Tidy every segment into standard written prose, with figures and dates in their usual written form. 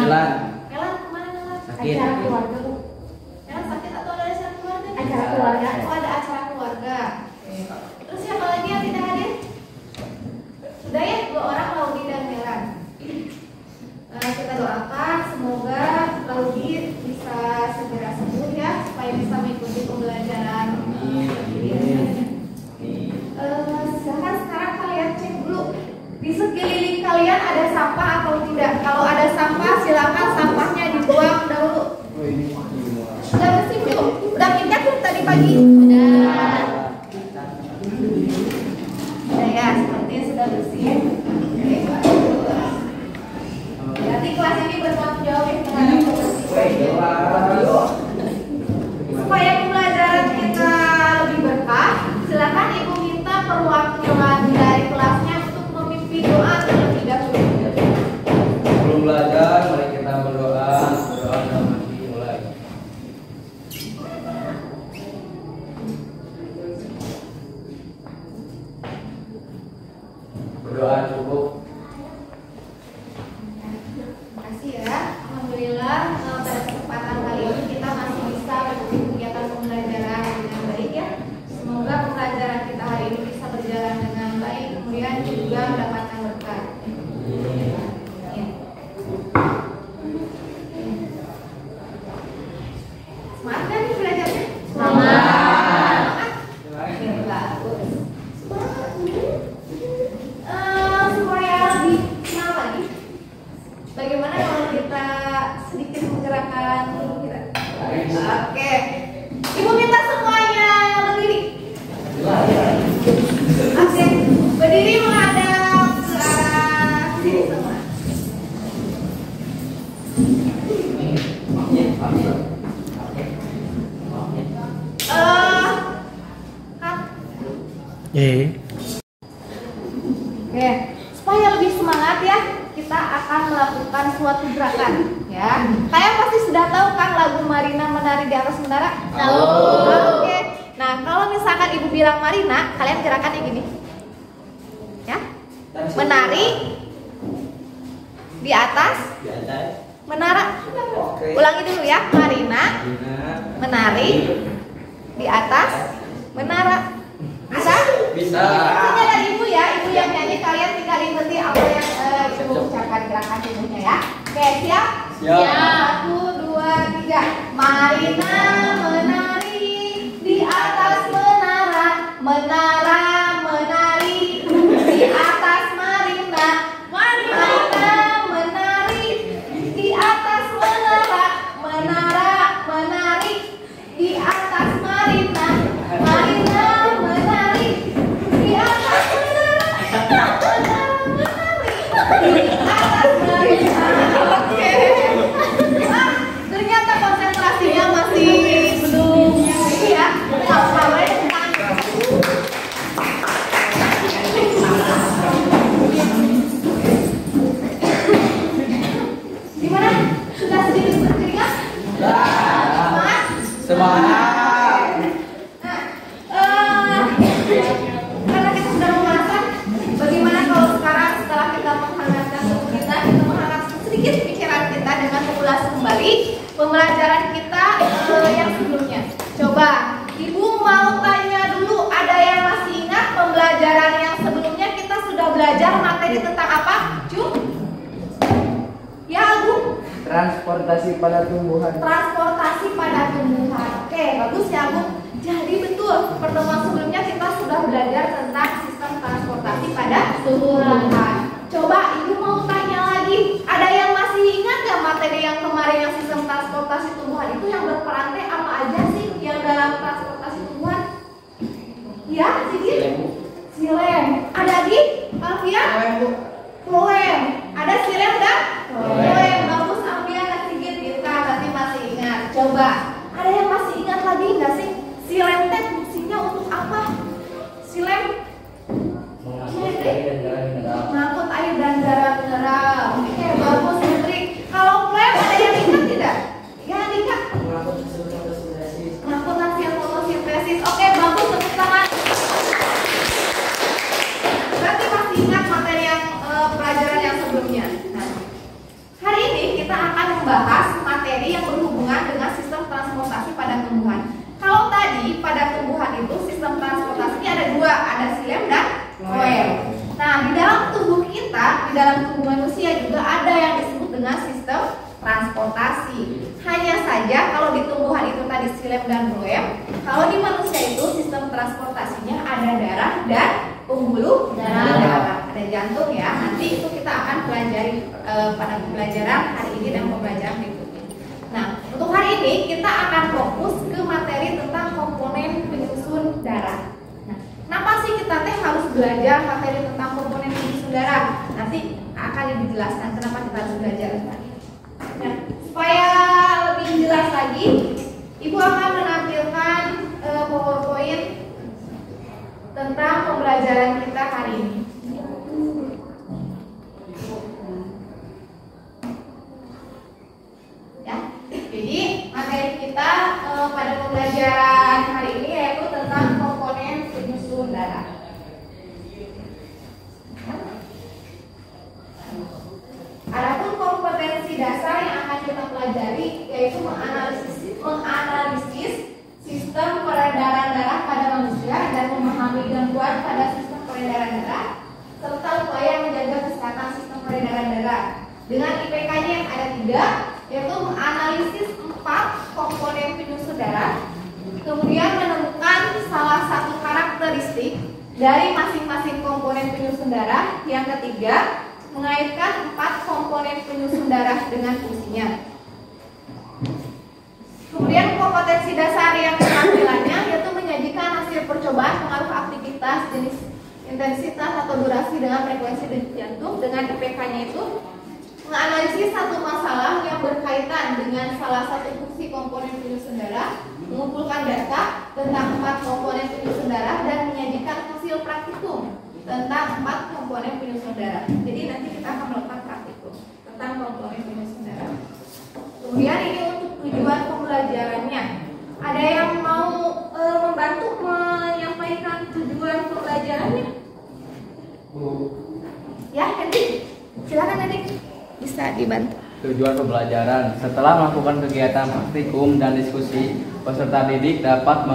Melan. Melan kemana Melan? Sakit. Acara keluarga Bu. Melan sakit atau ada acara keluarga? Acara keluarga. Oh ada acara keluarga. Terus siapa lagi yang tidak hadir? Sudah ya 2 orang, Laudi dan Melan. Kita doakan semoga Laudi bisa segera sembuh ya, supaya bisa mengikuti pembelajaran. Silahkan sekarang kalian cek dulu di sekeliling kalian ada sampah atau tidak. Kalau ada sampah silakan sampahnya dibuang dahulu. Sudah bersih belum? Udah pindah belum tadi pagi? Udah. Udah ya, sepertinya sudah bersih. Oke, bagus. Berarti kelas ini bertanggung jawab ya terhadap kebersihan. Supaya pembelajaran kita lebih berkah, silakan Ibu minta perwakilan dari kelasnya untuk memimpin doa terlebih dahulu. Sebelum belajar, mari kita berdoa. Berdoa dalam hati mulai. Berdoa cukup. Terima kasih ya. Alhamdulillah pada kesempatan kali ini kita masih bisa mengikuti kegiatan pembelajaran dengan baik ya. Semoga pembelajaran kita hari ini bisa berjalan dengan baik, kemudian juga mendapatkan berkah. Ya. Semangat kan nih belajarnya? Semangat. Oke, bagus. Supaya lebih semangat lagi, bagaimana kalau kita sedikit menggerakkan tubuh kita? Oke, Ibu minta semuanya berdiri. Oke, berdiri menghadap ke arah sini semua. Oke, supaya lebih semangat ya, kita akan melakukan suatu gerakan ya. Kalian pasti sudah tahu kan lagu Marina Menari di Atas Menara? Tahu. Oke. Nah, kalau misalkan Ibu bilang Marina, kalian gerakannya gini. Ya. Menari di atas menara. Ulangi dulu ya. Marina menari di atas menara. Bisa? Bisa. Ini dari Ibu ya, Ibu yang nyanyi, kalian tinggal ikuti apa yang Ibu ucapkan gerakan tubuhnya ya. Oke, siap? Siap. 1, 2, 3. Marina menari di atas menara, menara menari di atas Marina. Marina menari di atas menara, menara menari di atas Marina. Marina menari di atas menara, menara menari di atas Marina. Oke. Ternyata konsentrasinya masih belum ini ya. Nggak apa-apa ya. Gimana? Sudah sedikit berkeringat? Semangat? Semangat. Karena kita sudah memasak, bagaimana kalau sekarang setelah kita menghangatkan tubuh kita menghangatkan sedikit pikiran kita dengan mengulas kembali pembelajaran kita yang sebelumnya. Coba, Ibu mau tanya dulu, ada yang masih ingat pembelajaran yang sebelumnya kita sudah belajar materi tentang apa? Ya, Bu? Transportasi pada tumbuhan. Transportasi pada tumbuhan. Oke, bagus ya Bu. Jadi betul, pertemuan sebelumnya kita sudah belajar tentang sistem transportasi pada tumbuhan. Coba Ibu mau tanya lagi, ada yang masih ingat nggak materi yang kemarin yang sistem transportasi tumbuhan itu yang berperan apa aja sih yang dalam transportasi tumbuhan? Ya, Sigit? Silem. Ada di Alfian? Poem. Ada silem dan? Poem. Bagus Alfian dan Sigit. Kita berarti masih ingat. Coba, ada yang masih ingat lagi nggak sih? Silem teh fungsinya untuk apa? Silem mengangkut air dan garam mineral. Oke, bagus Hendrik. Kalau poem ada yang ingat tidak? Ya, ingat. Mengangkut hasil fotosintesis. Oke, bagus, tepuk tangan. Berarti masih ingat materi yang pelajaran yang sebelumnya. Nah, hari ini kita akan kita di dalam tubuh manusia juga ada yang disebut dengan sistem transportasi. Hanya saja kalau di tumbuhan itu tadi xilem dan phloem, kalau di manusia itu sistem transportasinya ada darah dan pembuluh darah, ada jantung ya. Nanti itu kita akan pelajari pada pembelajaran hari ini dan pembelajaran berikutnya. Nah, untuk hari ini kita akan fokus ke materi tentang komponen penyusun darah. Nah, kenapa sih kita harus belajar materi tentang komponen penyusun darah? Nanti akan dijelaskan kenapa kita harus belajar. Nah, supaya lebih jelas lagi, Ibu akan menampilkan PowerPoint tentang pembelajaran kita hari ini. Ya, jadi materi kita pada pembelajaran hari ini yaitu tentang komponen penyusun darah. Adapun kompetensi dasar yang akan kita pelajari yaitu menganalisis sistem peredaran darah pada manusia dan memahami gangguan pada sistem peredaran darah serta upaya menjaga kesehatan sistem peredaran darah. Dengan IPK-nya yang ada 3, yaitu menganalisis 4 komponen penyusun darah, kemudian menemukan salah satu karakteristik dari masing-masing komponen penyusun darah. Yang ketiga, mengaitkan 4 komponen penyusun darah dengan fungsinya. Kemudian kompetensi dasar yang keterampilannya yaitu menyajikan hasil percobaan pengaruh aktivitas, jenis, intensitas atau durasi dengan frekuensi denyut jantung. Dengan IPK-nya itu menganalisis satu masalah yang berkaitan dengan salah satu fungsi komponen penyusun darah, mengumpulkan data tentang 4 komponen penyusun darah dan menyajikan hasil praktikum tentang 4 komponen penyusun darah. Jadi nanti kita akan melakukan praktikum tentang komponen penyusun darah. Kemudian ini untuk tujuan pembelajarannya. Ada yang mau membantu menyampaikan tujuan pembelajarannya? Ya, Hendrik. Silakan Hendrik. Bisa dibantu. Tujuan pembelajaran: setelah melakukan kegiatan praktikum dan diskusi, peserta didik dapat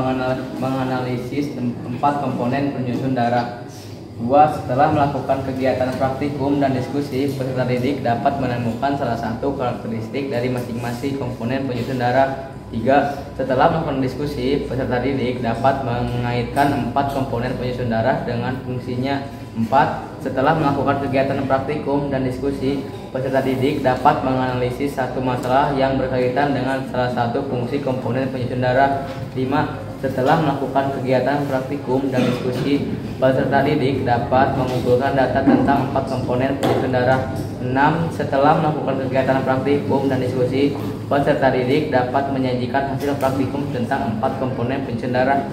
menganalisis 4 komponen penyusun darah. 2. Setelah melakukan kegiatan praktikum dan diskusi, peserta didik dapat menemukan salah satu karakteristik dari masing-masing komponen penyusun darah. 3. Setelah melakukan diskusi, peserta didik dapat mengaitkan 4 komponen penyusun darah dengan fungsinya. 4. Setelah melakukan kegiatan praktikum dan diskusi, peserta didik dapat menganalisis satu masalah yang berkaitan dengan salah satu fungsi komponen penyusun darah. 5. Setelah melakukan kegiatan praktikum dan diskusi, peserta didik dapat mengumpulkan data tentang 4 komponen penyusun darah. 6. Setelah melakukan kegiatan praktikum dan diskusi, peserta didik dapat menyajikan hasil praktikum tentang 4 komponen penyusun darah.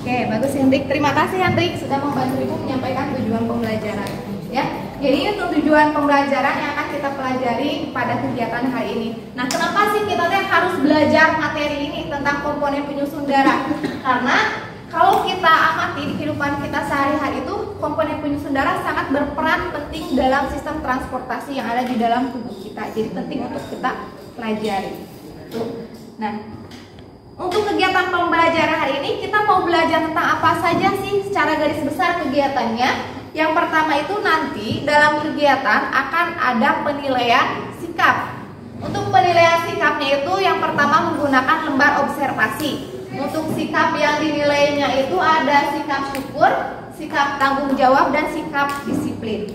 Oke, bagus Hendrik. Terima kasih Hendrik sudah membantu Ibu menyampaikan tujuan pembelajaran. Ya, jadi itu tujuan pembelajaran yang akan kita pelajari pada kegiatan hari ini. Nah, kenapa sih kita harus belajar materi ini tentang komponen penyusun darah? Karena kalau kita amati di kehidupan kita sehari-hari itu, komponen penyusun darah sangat berperan penting dalam sistem transportasi yang ada di dalam tubuh kita. Jadi penting untuk kita pelajari. Nah, untuk kegiatan pembelajaran hari ini kita mau belajar tentang apa saja sih secara garis besar kegiatannya. Yang pertama itu nanti dalam kegiatan akan ada penilaian sikap. Untuk penilaian sikapnya itu yang pertama menggunakan lembar observasi. Untuk sikap yang dinilainya itu ada sikap syukur, sikap tanggung jawab, dan sikap disiplin.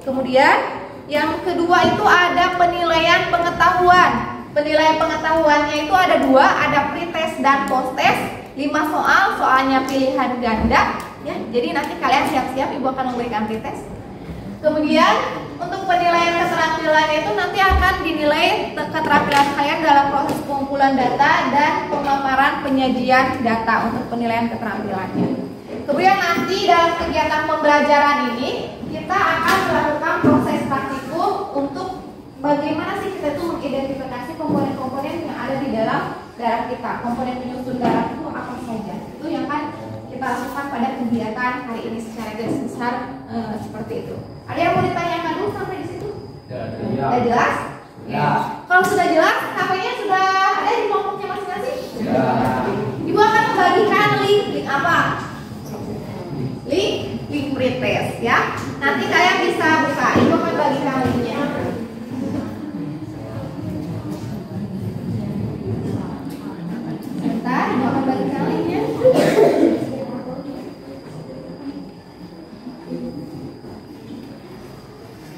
Kemudian yang kedua itu ada penilaian pengetahuan. Penilaian pengetahuannya itu ada 2, ada pretest dan posttest. 5 soal, soalnya pilihan ganda. Ya, jadi nanti kalian siap-siap, Ibu akan memberikan pretest. Kemudian untuk penilaian keterampilan itu nanti akan dinilai keterampilan kalian dalam proses pengumpulan data dan pemaparan penyajian data untuk penilaian keterampilannya. Kemudian nanti dalam kegiatan pembelajaran ini kita akan melakukan proses praktikum untuk bagaimana sih kita itu mengidentifikasi komponen-komponen yang ada di dalam darah kita. Komponen penyusun darah itu apa saja? Itu yang akan kita lakukan pada kegiatan hari ini secara garis besar seperti itu. Ada yang mau ditanyakan dulu sampai di situ? Sudah jelas? Ya. Kalau sudah jelas, HP-nya sudah ada di kelompoknya masing-masing? Ya. Ibu akan membagikan link apa? Link pretest ya. Nanti kalian bisa buka. Ibu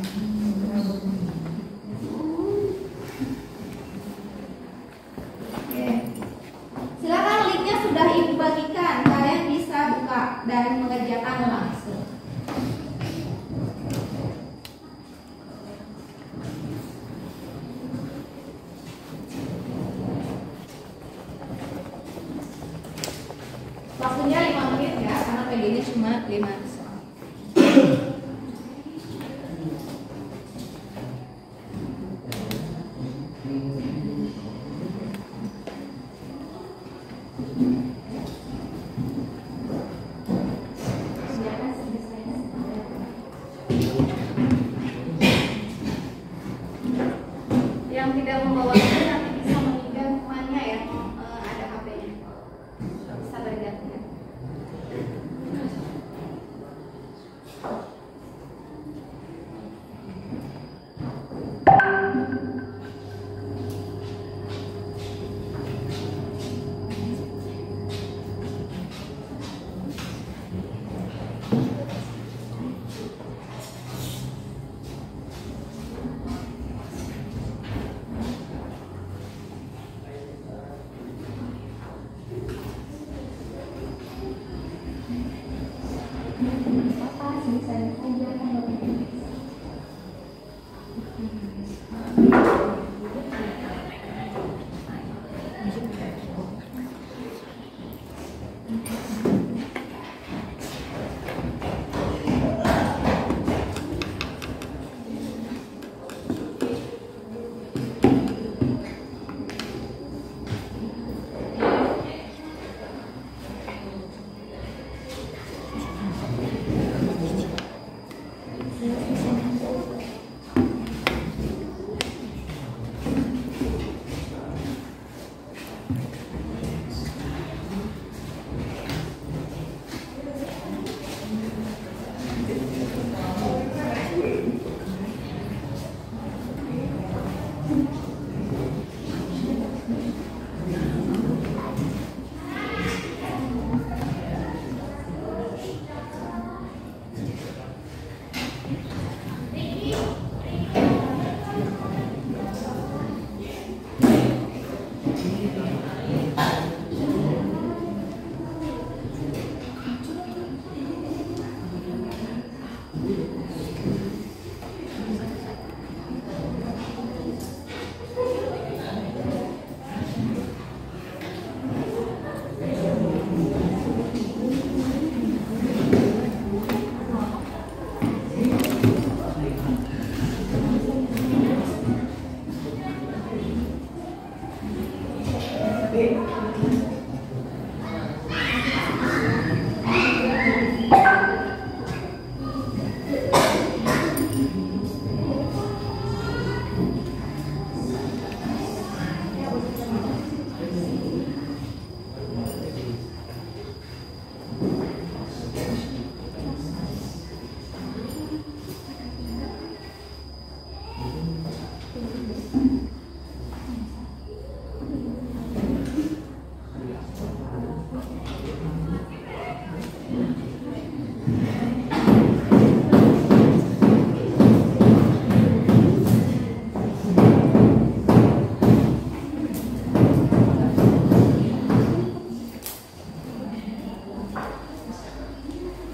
Oke. Silakan linknya sudah ibu bagikan. Kalian bisa buka dan mengerjakan langsung. Waktunya 5 menit ya, karena PD-nya cuma 5 soal. Yang tidak membawa HP nanti bisa meminjam temannya ya, ada HP-nya. Bisa belajar ya.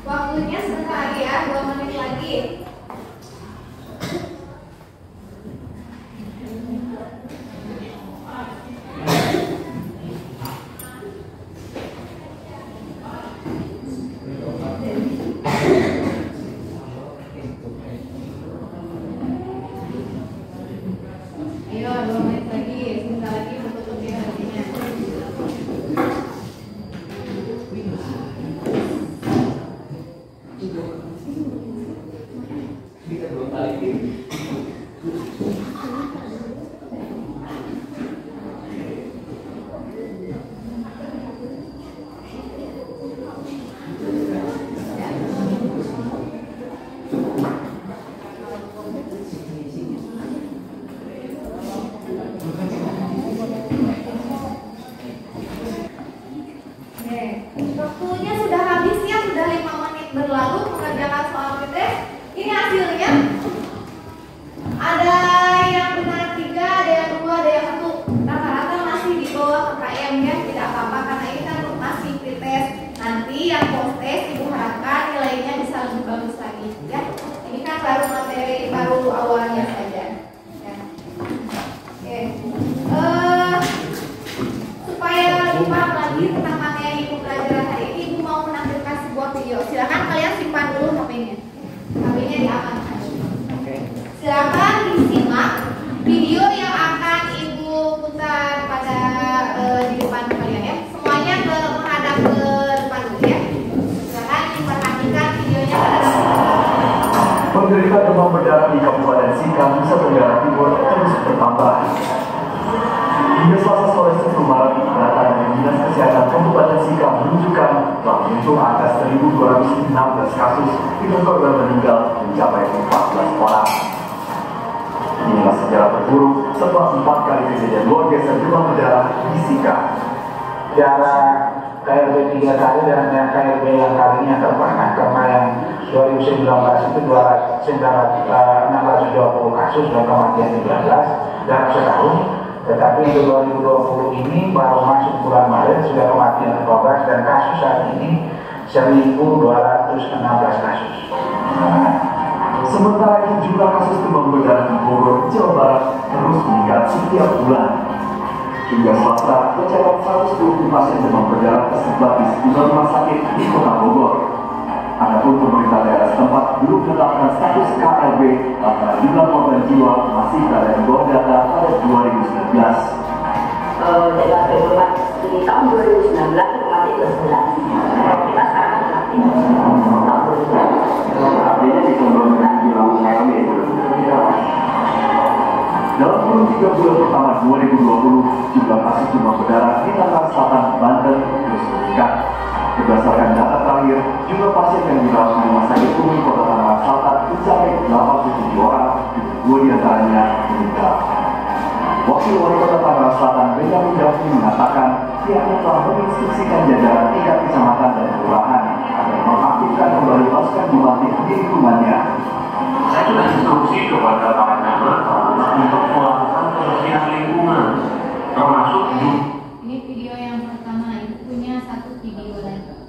Waktunya sebentar lagi ya, 2 menit lagi. Ayo, 2 menit lagi, sebentar lagi menutup ya hatinya. Waktunya sudah habis ya, sudah 5 menit berlalu mengerjakan soal PT. Ini hasilnya. baru materi baru awalnya saja. Ya. Oke. Supaya lebih paham lagi tentang materi pembelajaran hari ini, Ibu mau menampilkan sebuah video. Silakan kalian simpan dulu HP-nya. HP-nya diamankan. Oke. Silakan disimak video yang akan Ibu putar pada di depan kalian ya. Semuanya menghadap ke depan dulu ya. Silakan diperhatikan videonya pada Penderita demam berdarah di Kabupaten Sika, Nusa Tenggara Timur terus bertambah. Hingga Selasa sore 10 Maret, data dari Dinas Kesehatan Kabupaten Sika menunjukkan telah muncul angka 1.216 kasus dengan korban meninggal mencapai 14 orang. Inilah sejarah terburuk setelah 4 kali kejadian luar biasa demam berdarah di Sika. Jarak KRB 3 kali dan yang KRB yang kali ini akan pernah, karena yang 2019 itu 620 kasus dan kematian 13 dalam setahun. Tetapi untuk 2020 ini baru masuk bulan Maret sudah kematian 12 dan kasus saat ini 1.216 kasus. Sementara itu jumlah kasus demam berdarah di Bogor, Jawa Barat terus meningkat setiap bulan. Hingga Selasa, tercatat 120 pasien demam berdarah tersebar di sejumlah rumah sakit di Kota Bogor. Adapun pemerintah daerah setempat belum menetapkan status KLB karena jumlah korban jiwa masih berada di bawah data pada 2019. Dalam pedoman di tahun 2019 mati 11. Kita sekarang mati tahun 2019. Artinya di tahun 2019 KLB. Dalam kurun 3 bulan pertama 2020, jumlah kasus demam berdarah di Tangerang Selatan, Banten terus meningkat. Berdasarkan data terakhir, jumlah pasien yang dirawat di Rumah Sakit Umum Kota Tangerang Selatan mencapai 87 orang, 2 diantaranya meninggal. Wakil Wali Kota Tangerang Selatan, Benjamin Davi mengatakan pihaknya telah menginstruksikan jajaran tingkat kecamatan dan kelurahan agar mengaktifkan kembali pasukan dilatih di lingkungannya. Saya sudah instruksi kepada para camat untuk melakukan kebersihan lingkungan, termasuk ini video yang pertama. Ibu punya satu video lagi.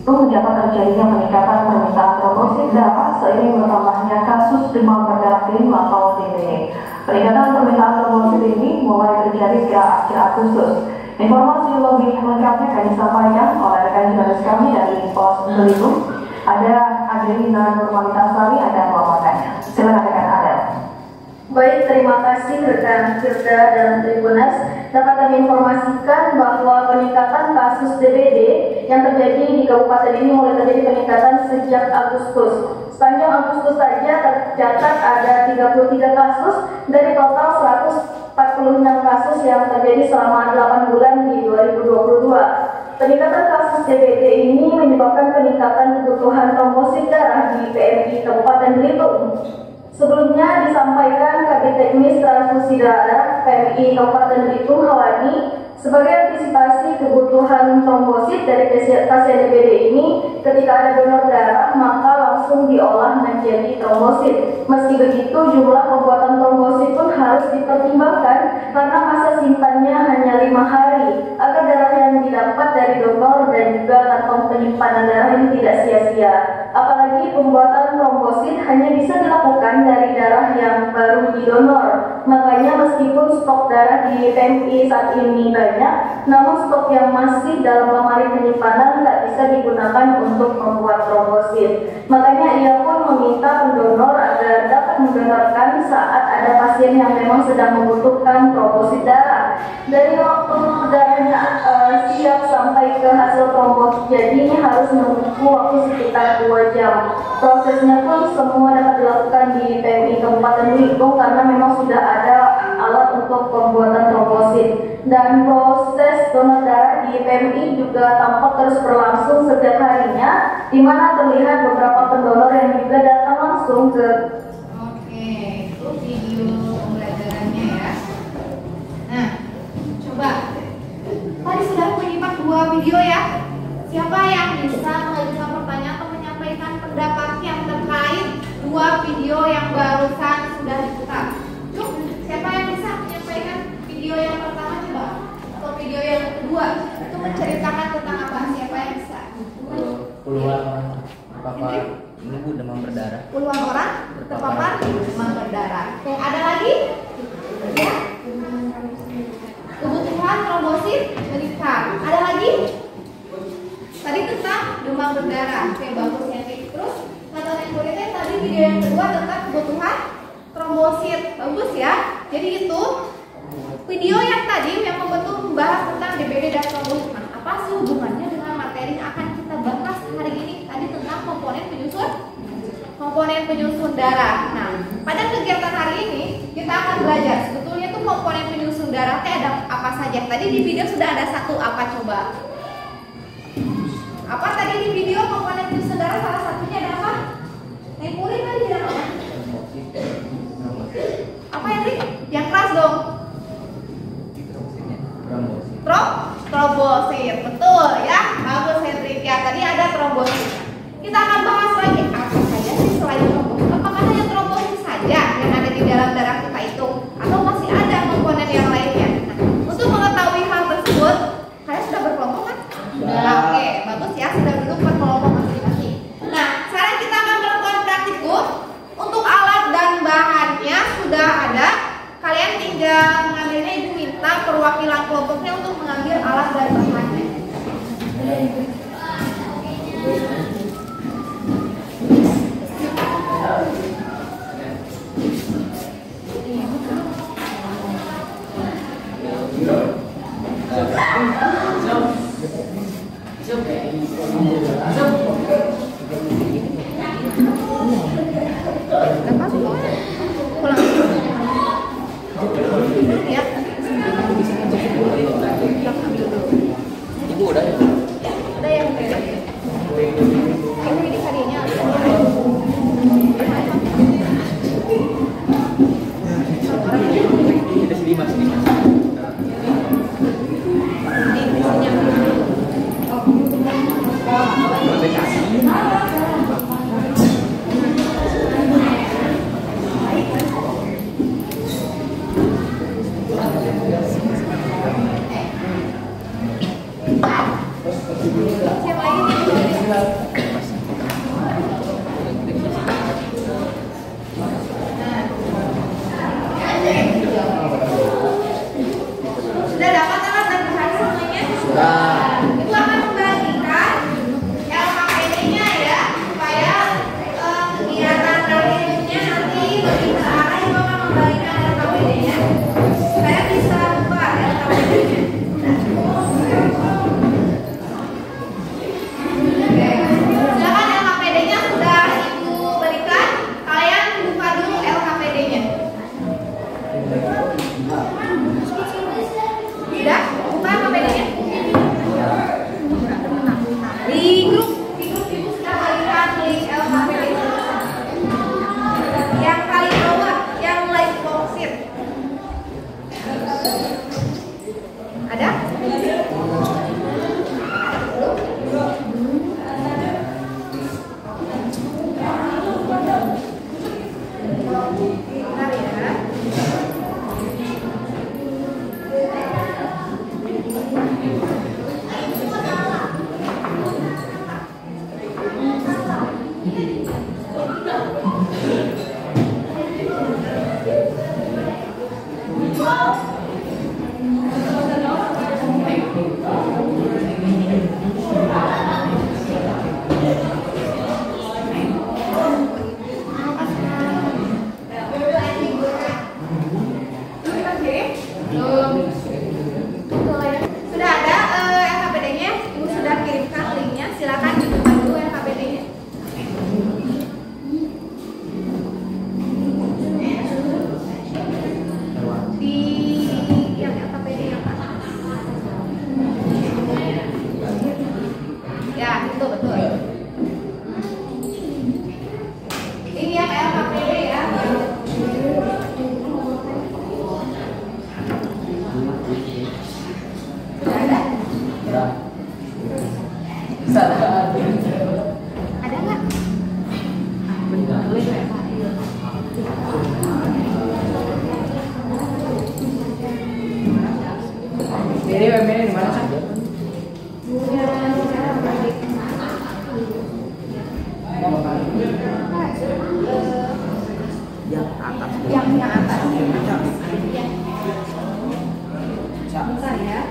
Mendapat terjadinya peningkatan permintaan trombosit darah seiring bertambahnya kasus demam berdarah dengue atau DBD. Peningkatan permintaan trombosit ini mulai terjadi sejak akhir Agustus. Informasi lebih lengkapnya akan disampaikan oleh rekan jurnalis kami dari Pos Belitung. Ada Adelina Nurmalitasari ada melaporkannya. Silakan rekan Adel. Baik, terima kasih rekan Firda dan Tribunas. Dapat kami informasikan bahwa peningkatan kasus DBD yang terjadi di kabupaten ini mulai terjadi peningkatan sejak Agustus. Sepanjang Agustus saja tercatat ada 33 kasus dari total 146 kasus yang terjadi selama 8 bulan di 2022. Peningkatan kasus DBD ini menyebabkan peningkatan kebutuhan trombosit darah di PMI Kabupaten Belitung. Sebelumnya disampaikan Kabid Teknis Transfusi Darah PMI Kabupaten Belitung Hawani sebagai antisipasi kebutuhan trombosit dari pasien DBD ini, ketika ada donor darah maka langsung diolah menjadi trombosit. Meski begitu, jumlah pembuatan trombosit pun harus dipertimbangkan karena masa simpannya hanya 5 hari agar darah yang didapat dari donor dan juga kantong penyimpanan darah ini tidak sia-sia. Apalagi pembuatan trombosit hanya bisa dilakukan dari darah yang baru didonor. Makanya meskipun stok darah di PMI saat ini banyak, namun stok yang masih dalam lemari penyimpanan tak bisa digunakan untuk membuat trombosit. Makanya ia pun meminta pendonor agar dapat mendonorkan saat ada pasien yang memang sedang membutuhkan trombosit darah. Dari waktu darahnya siap sampai ke hasil trombosit jadi ini harus menunggu waktu sekitar 2 jam. Prosesnya pun semua dapat dilakukan di PMI Kabupaten Belitung karena memang sudah ada alat untuk pembuatan trombosit. Dan proses donor darah di PMI juga tampak terus berlangsung setiap harinya, di mana terlihat beberapa pendonor yang juga datang langsung ke. Oke, itu video pembelajarannya ya. Nah, coba tadi sudah menyimak 2 video ya. Siapa yang bisa mengajukan pertanyaan atau menyampaikan pendapatnya terkait 2 video yang barusan sudah diputar? Siapa yang bisa menyampaikan? darah. Oke, bagus ya. Terus kata Nengkuritnya tadi video yang kedua tentang kebutuhan trombosit. Bagus ya. Jadi itu video yang tadi yang membahas tentang DBD dan trombosit. Nah, apa sih hubungannya dengan materi yang akan kita bahas hari ini? Tadi tentang komponen penyusun darah. Nah, pada kegiatan hari ini kita akan belajar sebetulnya tuh komponen penyusun darah itu ada apa saja. Tadi di video sudah ada satu, apa coba? Apa tadi di video komponen penyusun darah salah satunya ada apa? Nengkurin tadi ada apa? Apa ya, Rik? Yang keras dong. Trombosit, betul ya. Bagus Hendrik ya. Tadi ada trombosit. Kita akan bahas lagi apa saja sih selain trombosit. Apakah hanya trombosit saja yang ada di dalam darah kita itu, atau masih ada komponen yang lainnya? Nah, untuk mengetahui hal tersebut, kalian sudah berkelompok kan? Sudah. Oke, bagus ya. Sudah duduk per kelompok masing-masing. Nah, sekarang kita akan melakukan praktikum. Untuk alat dan bahannya sudah ada. Kalian tinggal mengambilnya, ibu minta perwakilan kelompoknya untuk mengambil alat dan bahannya. Ibu udah ya? Ada yang beda. Ini di harinya. Kita sini mas, ini mas. Sudah dapat alat dan bahan semuanya? Sudah. Itu akan membagikan LKPD-nya ya, supaya kegiatan ilmunya nanti lebih terarah. Itu akan membagikan LKPD-nya, supaya bisa buka LKPD-nya. Oke, silakan LKPD-nya sudah ibu berikan. Kalian buka dulu LKPD-nya. Sudah? Buka LKPD-nya? Di grup ibu sudah berikan link LKPD-nya. Yang kali bawah, yang live boxit. Ada? Bentar ya. Sudah ada LKPD-nya, ibu sudah kirimkan linknya. Silakan dibuka dulu LKPD-nya. Di yang LKPD yang atas. Ya, itu betul. Ini yang LKPD ya. Sudah ada? Ada nggak? Ini di mana kan? Yang atas. Yang atas. Bentar ya.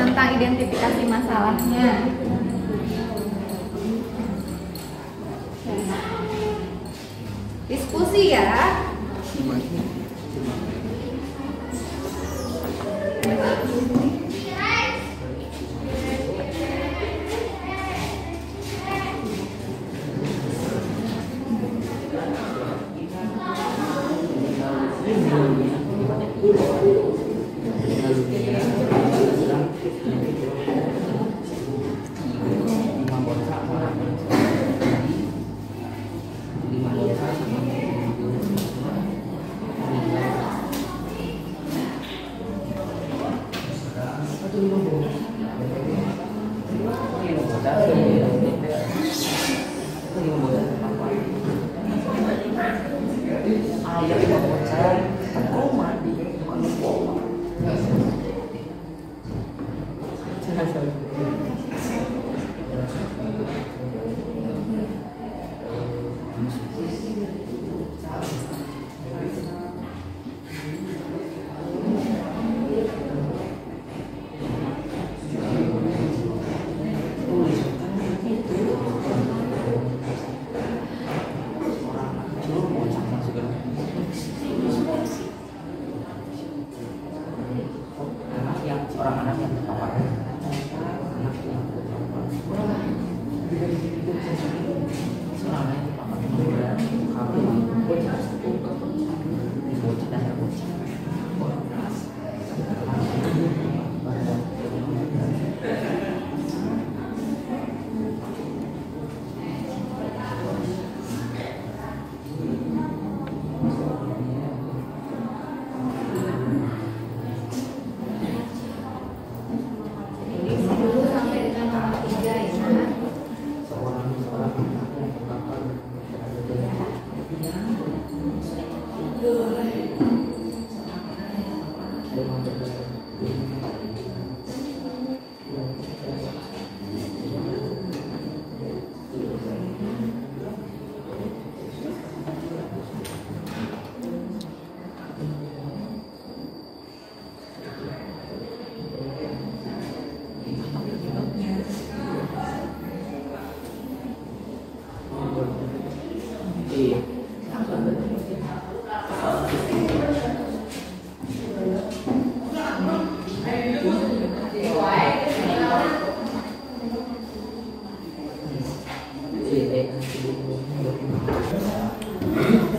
tentang identifikasi masalahnya. Diskusi ya.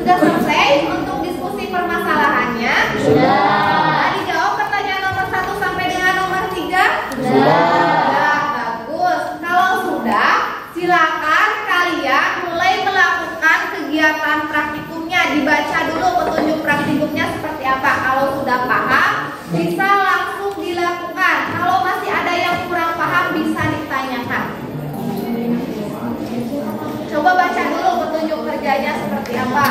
Sudah selesai untuk diskusi permasalahannya? Sudah. Dijawab pertanyaan nomor 1 sampai dengan nomor 3? Sudah. Bagus. Kalau sudah, silakan kalian mulai melakukan kegiatan praktikumnya. Dibaca dulu petunjuk praktikumnya seperti apa. Kalau sudah paham, bisa langsung dilakukan. Kalau masih ada yang kurang paham, bisa ditanyakan. Coba baca dulu petunjuk kerjanya seperti apa.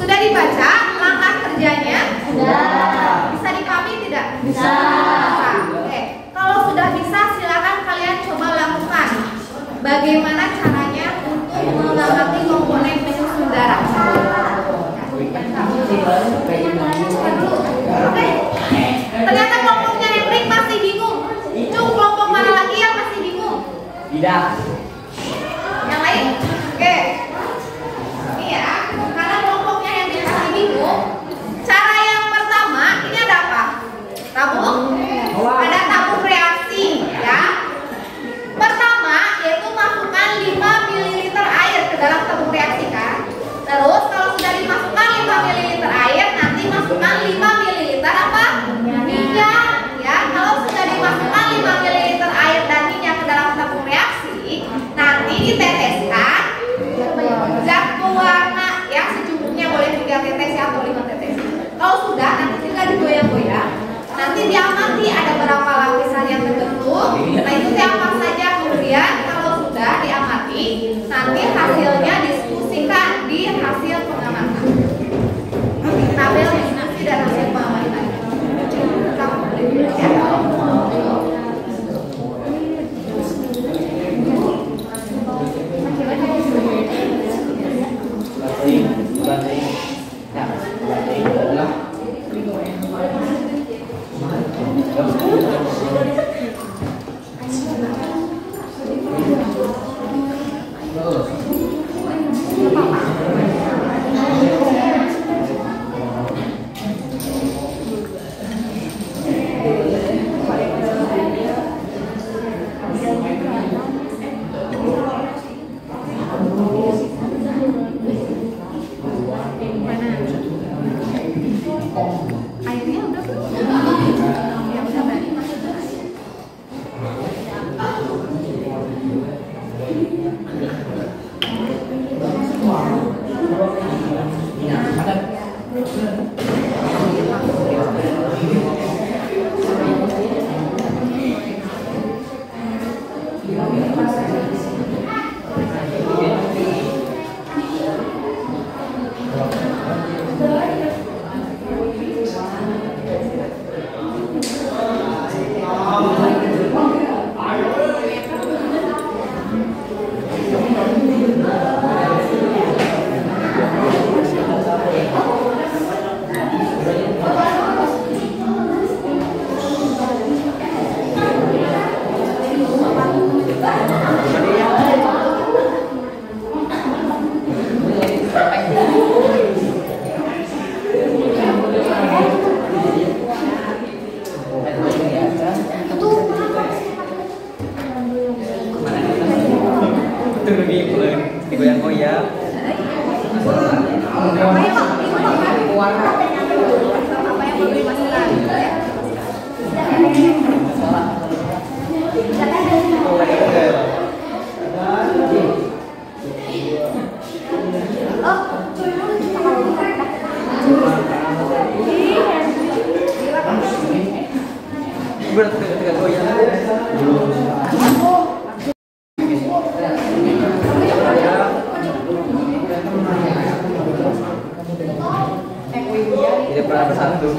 Sudah dibaca langkah kerjanya? Sudah. Bisa dipahami tidak? Bisa. Oke. Kalau sudah bisa, silakan kalian coba lakukan. Bagaimana caranya untuk mengamati komponen penyusun darah? Oke. Ternyata kelompoknya Hendrik masih bingung. Cung, kelompok mana lagi yang masih bingung? Tidak. Yang lain? Oke. Ini ya, karena kelompoknya yang masih bingung. Cara yang pertama, ini ada apa? Tabung? Ada tabung reaksi, ya. Pertama, yaitu masukkan 5 Nanti hasilnya diskusikan di hasil pengamatan. Tabel diskusi dan hasil pengamatan. Kamu boleh dulu ya. Airnya udah belum? Ya udah Mbak. Itu lebih digoyang-goyang. Apa yang memberi masalah? Berarti goyang. Tidak pernah bersatu.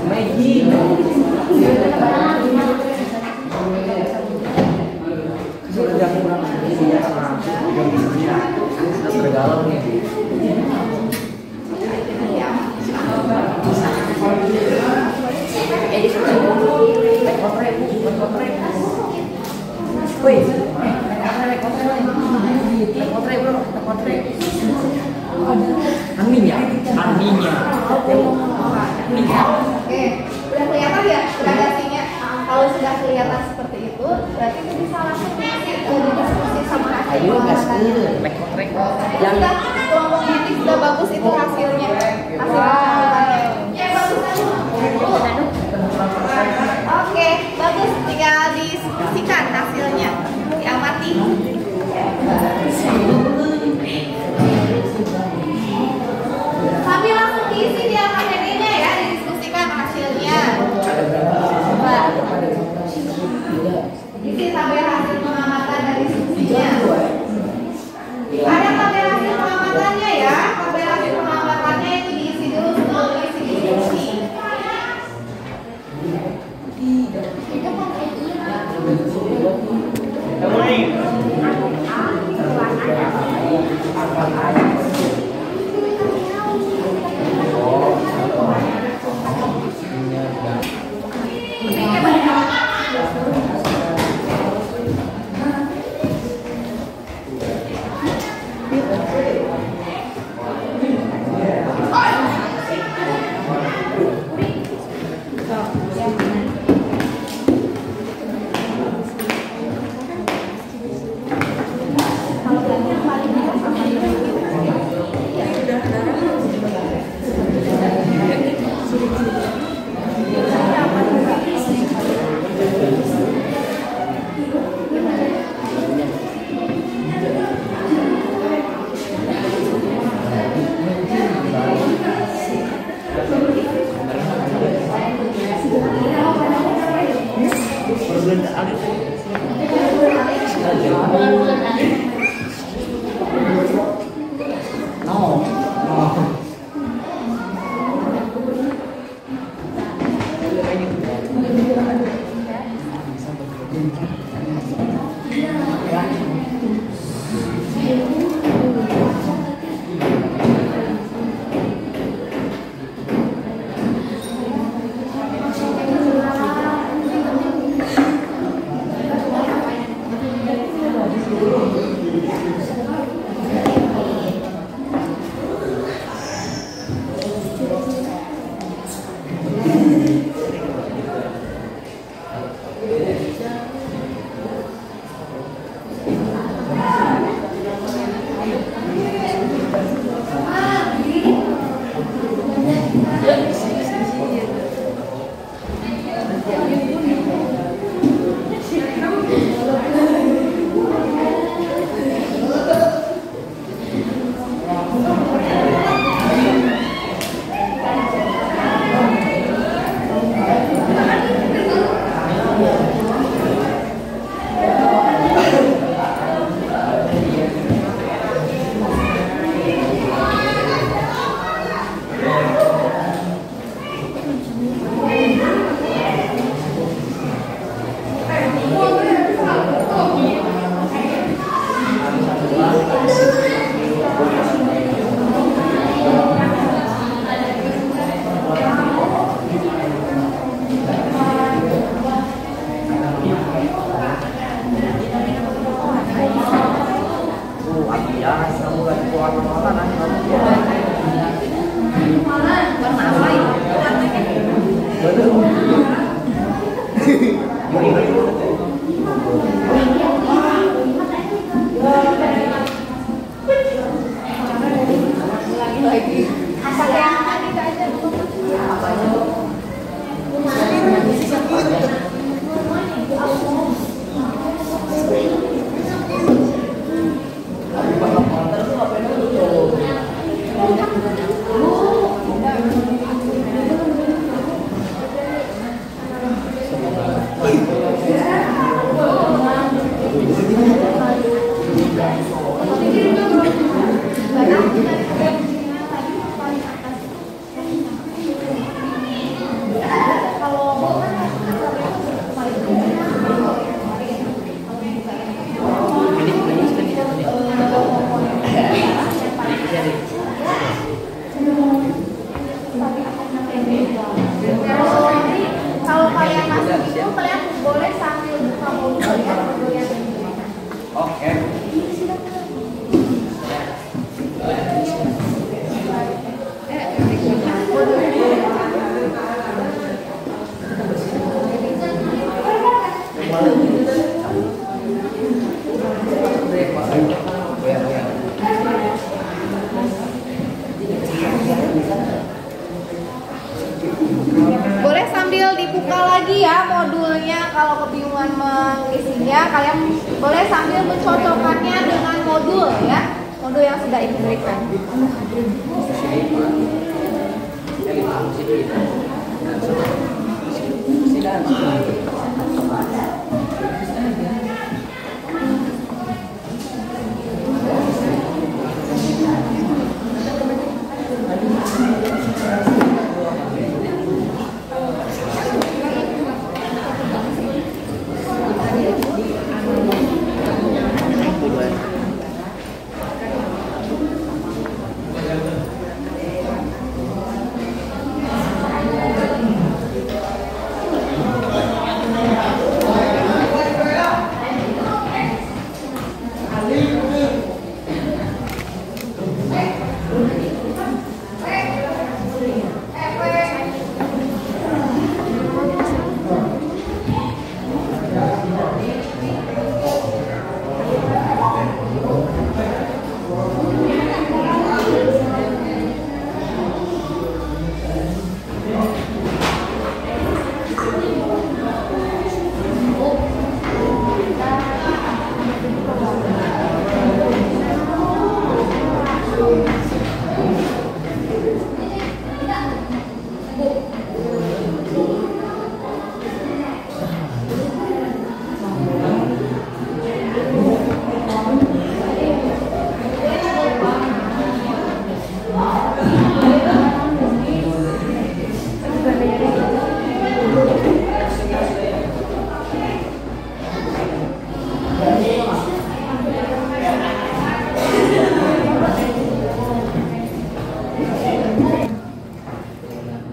Maggie. Sudah kurang tergalau nih. Aminya. Oke, udah kelihatan ya gradasinya. Kalau sudah kelihatan seperti itu, berarti itu bisa langsung diskusi sama hasil pengamatan. Yang kelompok ini sudah bagus itu hasilnya. Oke, bagus. Tinggal diskusikan hasilnya. Diamati. Sambil langsung diisi di AKDD-nya ya, didiskusikan hasilnya. Coba. Isi tabel hasil pengamatan dan diskusinya. Ada tabel hasil pengamatannya ya. Tabel hasil pengamatannya itu diisi dulu dibuka lagi ya modulnya. Kalau kebingungan mengisinya, kalian boleh sambil mencocokkannya dengan modul ya, modul yang sudah Ibu berikan.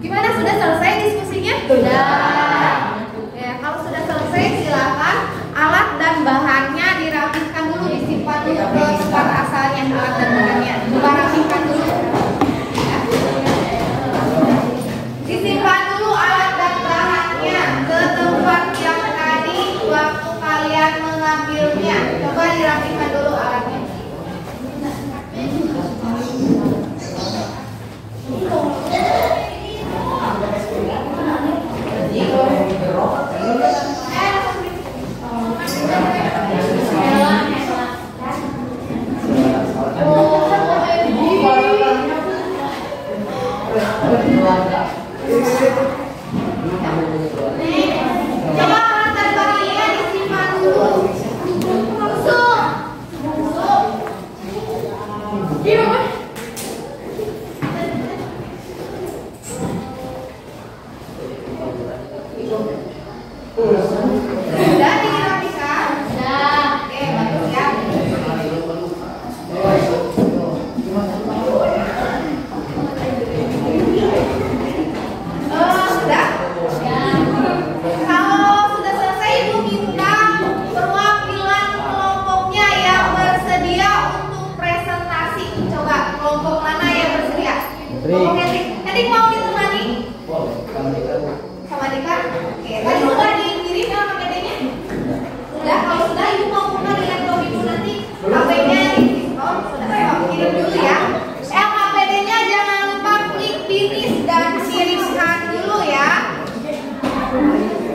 Gimana, sudah selesai diskusinya? Sudah. Ya, kalau sudah selesai silakan alat dan bahannya dirapihkan dulu, disimpan dulu ke tempat asalnya alat dan bahannya. Coba rapihkan dulu. Ya. Disimpan dulu alat dan bahannya ke tempat yang tadi waktu kalian mengambilnya. Coba dirapihkan dulu alatnya. Coba alat dan bahannya disimpan dulu. Langsung. Sudah dirapikan? Sudah. Oke, bagus ya. Sudah? Kalau sudah selesai, Ibu minta perwakilan kelompoknya yang bersedia untuk presentasi. Coba kelompok mana yang bersedia? Kelompok Hendrik mau ditemani? Sama Dika? Oke, tadi sudah dikirim ya HPD-nya? Sudah, kalau sudah Ibu mau buka dengan Ibu nanti HP-nya di diskon. Sudah, kirim dulu ya. HPD-nya jangan lupa klik finish dan kirimkan dulu ya.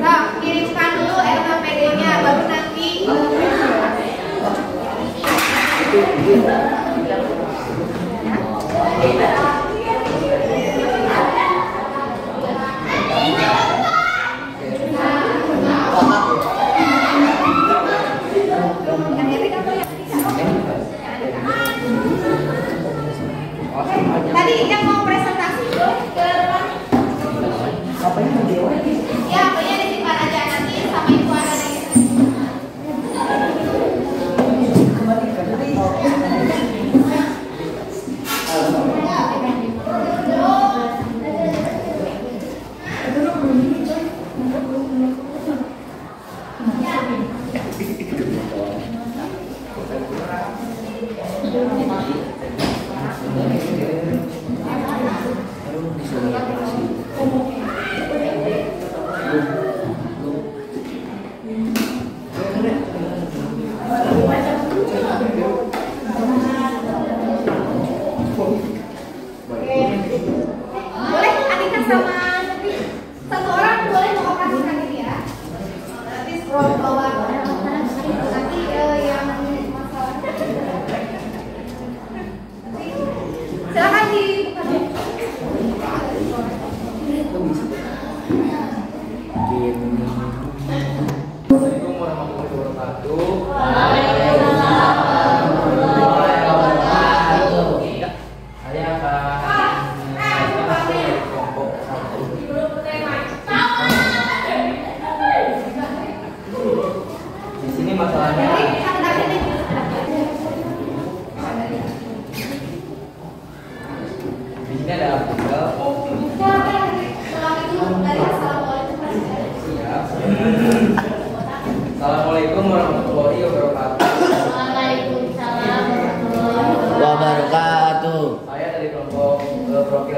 Nah, kirimkan dulu LHPD-nya baru nanti. Tadi yang mau presentasi ke depan. Ya, apanya disimpan aja nanti sama Ibu ada di boleh Andika sama satu orang boleh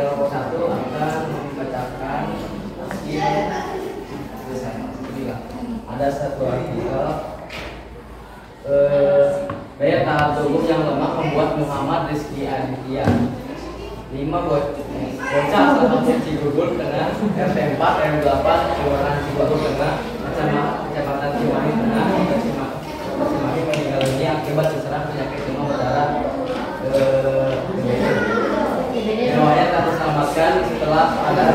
kelompok 1 akan membacakan ada satu artikel daya tahan tubuh yang lemah membuat Muhammad Rizky Aditya 5 bocah asal Cigugur Tengah RT 4 R8 Kelurahan Cigugur Tengah Kecamatan Cimahi Tengah Cimahi meninggal dunia akibat terserang penyakit demam berdarah riwayat tak terselamatkan setelah ada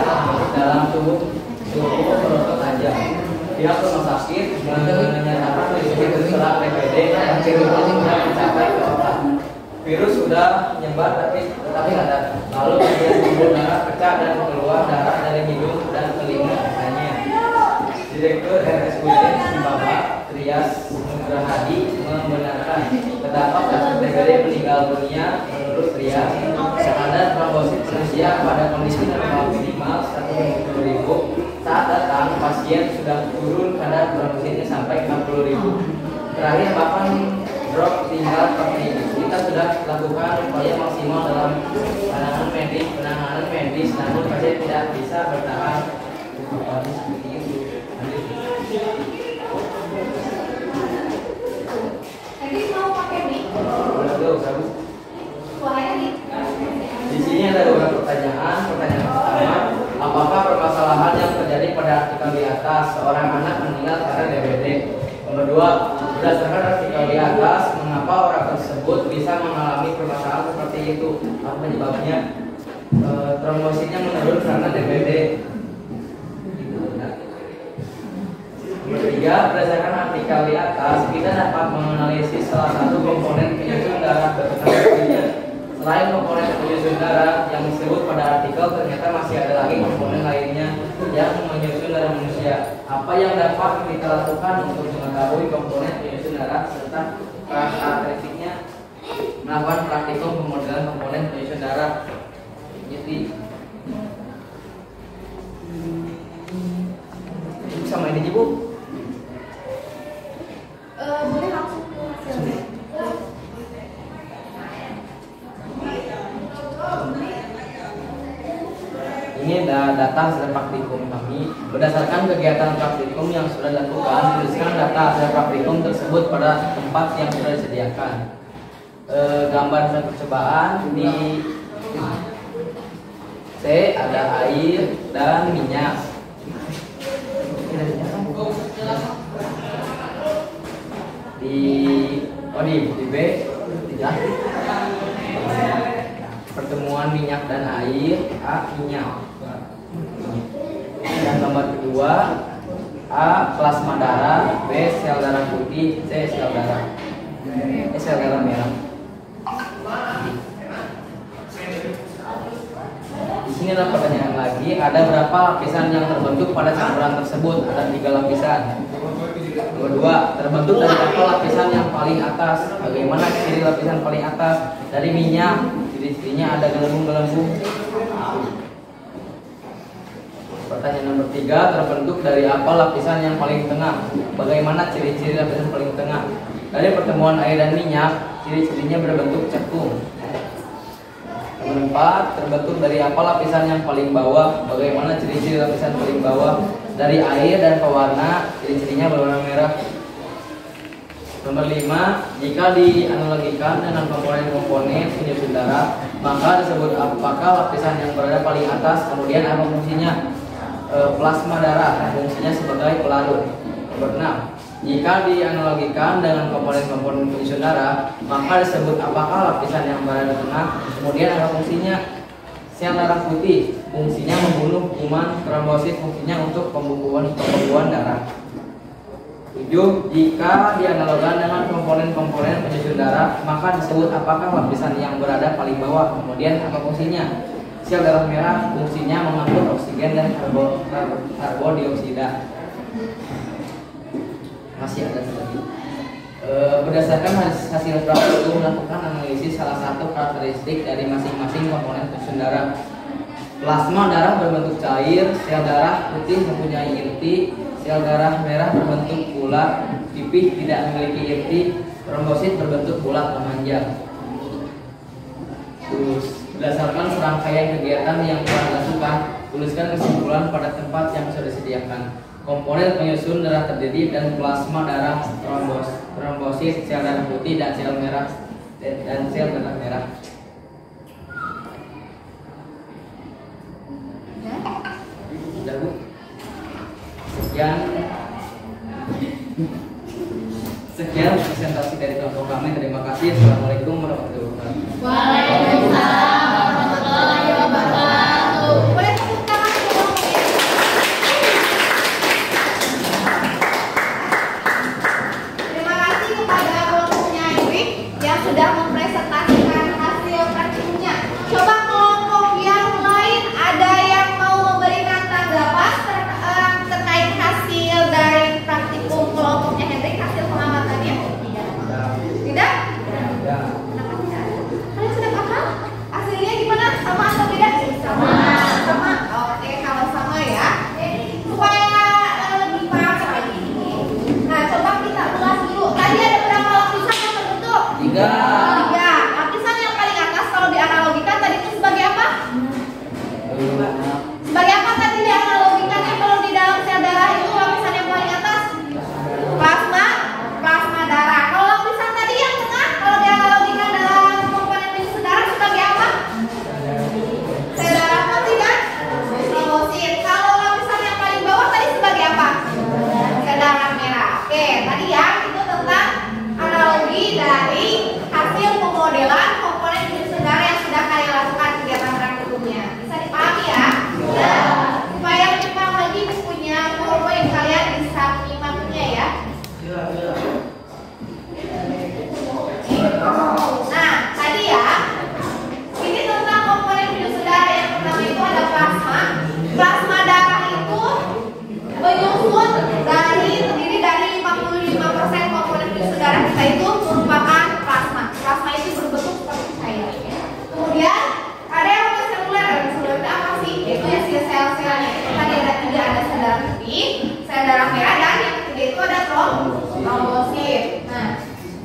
dalam tubuh merotot tajam. Pihak rumah sakit menyatakan risiko terserang DBD dan virus sudah mencapai ke otak. Virus sudah menyebar tetapi nggak datang. Lalu kemudian sumber darah pecah dan keluar darah dari hidung dan telinga katanya. Direktur RSUD Simbaba Trias Nugrahadi membenarkan terdapat kasus DBD meninggal dunia. Menurut Trias, ada trombosit manusia pada kondisi normal minimal 150.000. Saat datang pasien sudah turun kadar trombositnya sampai 60.000. Terakhir papan drop tinggal seperti ini. Kita sudah lakukan upaya maksimal dalam penanganan medis, namun pasien tidak bisa bertahan seperti itu. Jadi mau pakai mic? Suaranya nih. Di sini ada beberapa pertanyaan. Pertanyaan pertama, apakah permasalahan yang terjadi pada artikel di atas seorang anak meninggal karena DBD? Nomor 2, berdasarkan artikel di atas, mengapa orang tersebut bisa mengalami permasalahan seperti itu? Apa penyebabnya? Trombositnya menurun karena DBD. Nomor 3, berdasarkan artikel di atas, kita dapat menganalisis salah satu komponen penyusun darah bertanya. Selain komponen penyusun darah yang disebut pada artikel, ternyata masih ada lagi komponen lainnya yang menyusun darah manusia. Apa yang dapat kita lakukan untuk mengetahui komponen penyusun darah serta karakteristiknya? Melakukan praktikum pemodelan komponen penyusun darah. Jadi sama ini Bu? Boleh langsung ke hasilnya. Ini data hasil praktikum kami. Berdasarkan kegiatan praktikum yang sudah dilakukan, tuliskan data hasil praktikum tersebut pada tempat yang sudah disediakan. Gambar hasil percobaan di C ada air dan minyak. Di B tidak. Pertemuan minyak dan air, A minyak. Dan nomor kedua, A plasma darah, B sel darah putih, C sel darah merah. Di sini ada pertanyaan lagi, ada berapa lapisan yang terbentuk pada campuran tersebut? Ada 3 lapisan. Nomor 2, terbentuk dari apa lapisan yang paling atas? Bagaimana ciri lapisan paling atas? Dari minyak, ciri-cirinya ada gelembung-gelembung. Pertanyaan nomor 3, terbentuk dari apa lapisan yang paling tengah? Bagaimana ciri-ciri lapisan paling tengah? Dari pertemuan air dan minyak, ciri-cirinya berbentuk cekung. Nomor 4, terbentuk dari apa lapisan yang paling bawah? Bagaimana ciri-ciri lapisan paling bawah? Dari air dan pewarna, ciri-cirinya berwarna merah. Nomor 5, jika dianalogikan dengan komponen-komponen penyusun darah, maka disebut apakah lapisan yang berada paling atas, kemudian apa fungsinya? Plasma darah, fungsinya sebagai pelarut. Nomor 6, jika dianalogikan dengan komponen-komponen penyusun darah, maka disebut apakah lapisan yang berada di tengah, kemudian apa fungsinya? Sel darah putih, fungsinya membunuh kuman. Trombosit, fungsinya untuk pembukuan darah. 7, jika dianalogkan dengan komponen-komponen penyusun darah, maka disebut apakah lapisan yang berada paling bawah, kemudian apa fungsinya? Sel darah merah, fungsinya mengangkut oksigen dan karbodioksida. Masih ada lagi. Berdasarkan hasil praktikum, melakukan analisis salah satu karakteristik dari masing-masing komponen penyusun darah. Plasma darah berbentuk cair, sel darah putih mempunyai inti, sel darah merah berbentuk bulat, pipih tidak memiliki inti, trombosit berbentuk bulat memanjang. Terus Berdasarkan serangkaian kegiatan yang telah dilakukan, tuliskan kesimpulan pada tempat yang sudah disediakan. Komponen penyusun darah terdiri dari plasma darah, trombosit, sel darah putih, dan sel merah dan sel darah merah. Sudah, Bu. Sekian presentasi dari kelompok kami. Terima kasih. Assalamualaikum warahmatullahi wabarakatuh. Waalaikumsalam warahmatullahi wabarakatuh. Boleh tepuk tangan dulu. Terima kasih kepada kelompoknya Iwik yang sudah mempresentasikan hasil praktikumnya. Coba kelompok yang lain ada yang mau memberikan tanggapan terkait hasil dari praktikum kelompoknya Hendrik, hasil pengamatannya? Tidak? Kenapa tidak? Kalian sudah paham? Hasilnya gimana? Sama atau tidak? Sama. Oke, kalau sama ya. Supaya lebih paham seperti ini. Nah, coba kita ulas dulu. Tadi ada berapa lapisan yang terbentuk? 3. Lapisan yang paling atas kalau dianalogikan tadi itu sebagai apa? Sebagai apa tadi dianalogikannya kalau di dalam sel darah itu lapisan yang paling atas? Plasma darah. Kalau lapisan tadi yang tengah kalau dianalogikan dalam komponen penyusun darah sebagai apa? Sel darah putih dan trombosit. Kalau lapisan yang paling bawah tadi sebagai apa? Sel darah merah. Oke, tadi ya itu tentang analogi dari hasil pemodelan komponen penyusun darah yang sudah kalian lakukan kegiatan praktikumnya. Bisa dipahami ya? Supaya lebih paham lagi bukunya, PowerPoint kalian bisa menyimaknya ya. Nah, tadi ya, ini tentang komponen penyusun darah. Yang pertama itu ada plasma. Plasma darah itu menyusun terdiri dari 55% komponen penyusun darah kita itu merupakan plasma. Plasma itu berbentuk seperti cair. Kemudian ada yang seluler. Seluler itu apa sih? Itu ya sel-selnya. Tadi ada 3, ada sel darah putih, sel darah merah, dan yang ketiga itu ada trombosit. Nah,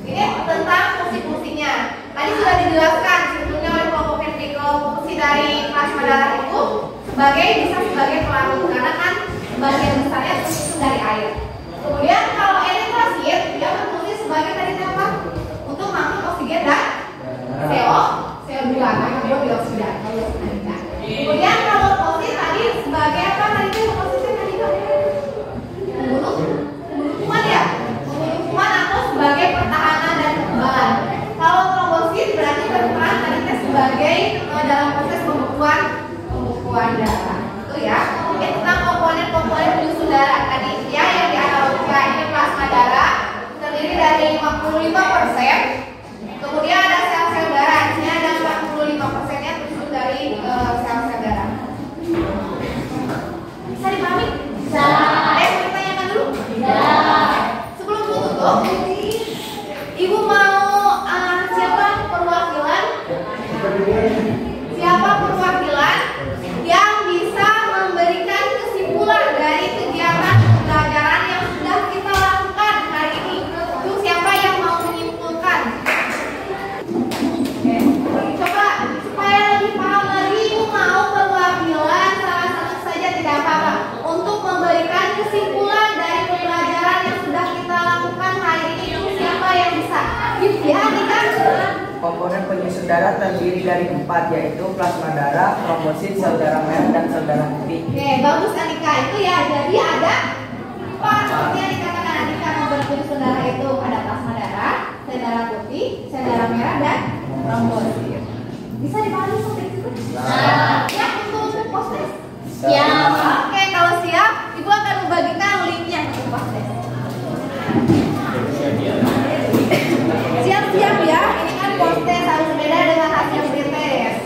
ini tentang fungsi-fungsinya. Tadi sudah dijelaskan sebelumnya oleh kelompok Hendrik. Fungsi dari plasma darah itu bisa sebagai pelarut karena kan bagian besarnya tersusun dari air. Kemudian kalau eritrosit dia berfungsi sebagai tadi apa? Untuk mengangkut oksigen dan CO2 atau dioksida. Kemudian kalau posit tadi sebagai apa? Tadi itu posisinya tadi membunuh kuman ya, membunuh kuman atau sebagai pertahanan dan kekebalan. Kalau trombosit berarti berperan tadi sebagai dalam proses pembekuan darah. Itu ya. Ini tentang komponen penyusun darah tadi ya yang dianalogikan. Ini plasma darah terdiri dari 55%. Kemudian ada sel-sel darah. Di sini ada 45%-nya tersusun dari sel-sel darah. Bisa dipahami? Bisa. Ada yang mau ditanyakan dulu? Bisa. Sebelum tutup, Ibu mau siapa perwakilan yang bisa memberikan kesimpulan dari kegiatan pembelajaran yang sudah kita lakukan hari ini? Itu siapa yang mau menyimpulkan? Coba supaya lebih paham lagi, Ibu mau perwakilan salah satu saja tidak apa-apa untuk memberikan kesimpulan dari pembelajaran yang sudah kita lakukan hari ini. Itu siapa yang bisa? Ya, kita komponen penyusun darah terdiri dari 4, yaitu plasma darah, trombosit, sel darah merah, dan sel darah putih. Oke, bagus Anika. Itu ya, jadi ada 4 seperti yang dikatakan Anika. Komponen penyusun darah itu ada plasma darah, sel darah putih, sel darah merah, dan trombosit. Bisa dipahami seperti itu? Siap untuk post-test? Siap. Oke, kalau siap, Ibu akan membagikan linknya untuk post-test. Siap-siap ya. Ini kan post-test harus beda dengan hasil pretest.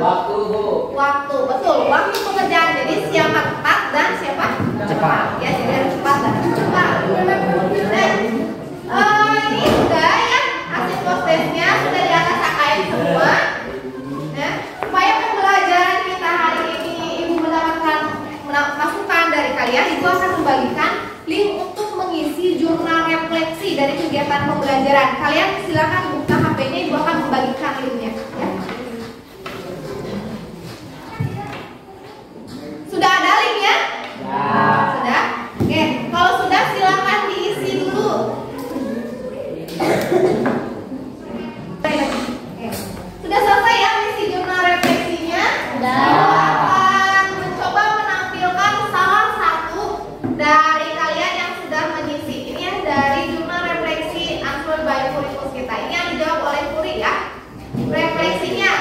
Waktu, Bu. Waktu, betul. Waktu pengerjaan. Jadi siapa tepat dan siapa cepat. Ya, jadi harus cepat dan cepat. Dan ini sudah ya hasil prosesnya sudah di atas KKM semua. Ya, supaya pembelajaran kita hari ini Ibu mendapatkan masukan dari kalian, Ibu akan membagikan link untuk mengisi jurnal refleksi dari kegiatan pembelajaran. Kalian silakan buka HP-nya, Ibu akan membagikan linknya. Ya. Sudah ada link ya? Sudah? Oke, kalau sudah silakan diisi dulu. Oke. Sudah selesai ya mengisi jurnal refleksinya? Ibu akan mencoba menampilkan salah satu dari kalian yang sudah mengisi. Ini ya dari jurnal refleksi Answer by Purikus kita. Ini yang dijawab oleh Puri ya. Refleksinya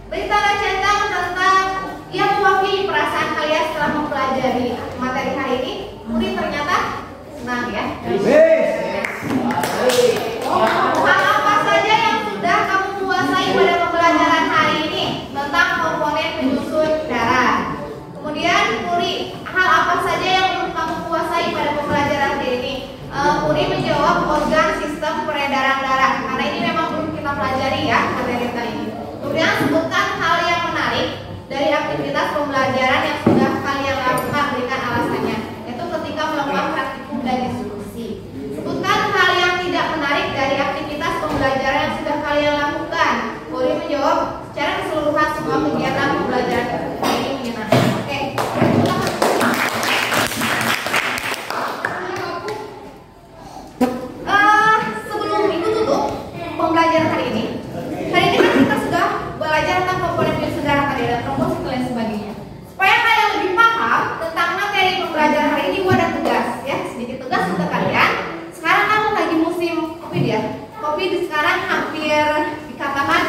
beri tanda centang tentang yang mewakili perasaan kalian setelah mempelajari materi hari ini. Puri ternyata senang ya. Hal apa saja yang sudah kamu kuasai pada pembelajaran hari ini tentang komponen penyusun darah? Kemudian Puri, hal apa saja yang belum kamu kuasai pada pembelajaran hari ini? Puri menjawab organ sistem peredaran darah karena ini memang belum kita pelajari ya materi kali ini. Kemudian sebutkan hal yang menarik dari aktivitas pembelajaran yang sudah kalian lakukan, berikan alasannya. Itu ketika melakukan praktikum dan diskusi. Sebutkan hal yang tidak menarik dari aktivitas pembelajaran yang sudah kalian lakukan. Puri menjawab secara keseluruhan semua kegiatan pembelajaran ini menyenangkan. Oke. Sebelum Ibu tutup pembelajaran hari ini kan kita sudah belajar tentang komponen penyusun darah tadi dan trombosit dan sebagainya. Supaya kalian lebih paham tentang materi pembelajaran hari ini, Ibu ada tugas ya, sedikit tugas untuk kalian. Sekarang kan lagi musim COVID ya. COVID sekarang hampir dikatakan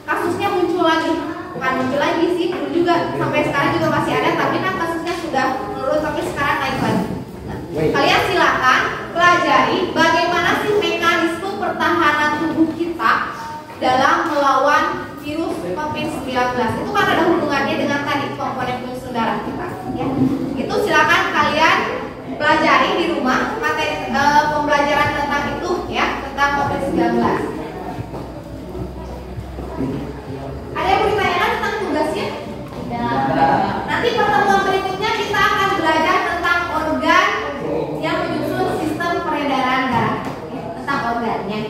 kasusnya muncul lagi. Bukan muncul lagi sih, dulu juga sampai sekarang juga masih ada, tapi kan kasusnya sudah menurun tapi sekarang naik lagi. Nah, kalian silakan pelajari bagaimana sih mekanisme pertahanan tubuh kita dalam melawan virus COVID-19. Itu kan ada hubungannya dengan tadi komponen penyusun darah kita ya. Itu silakan kalian pelajari di rumah materi pembelajaran tentang itu ya, tentang COVID-19. Ada yang mau ditanyakan tentang tugasnya? Nanti pertemuan berikutnya kita akan belajar tentang organ yang menyusun sistem peredaran darah ya, tentang organnya.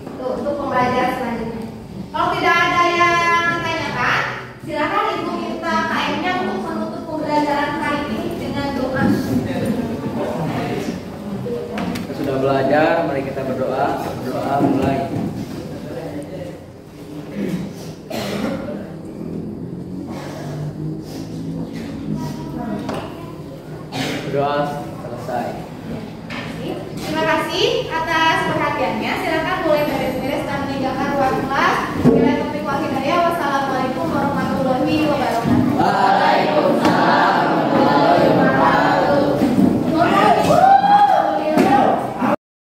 Itu untuk pembelajaran selanjutnya. Kalau tidak ada yang ditanyakan, silakan Ibu minta KM-nya untuk menutup pembelajaran kali ini dengan doa. Kita sudah belajar, mari kita berdoa. Berdoa mulai. Berdoa selesai.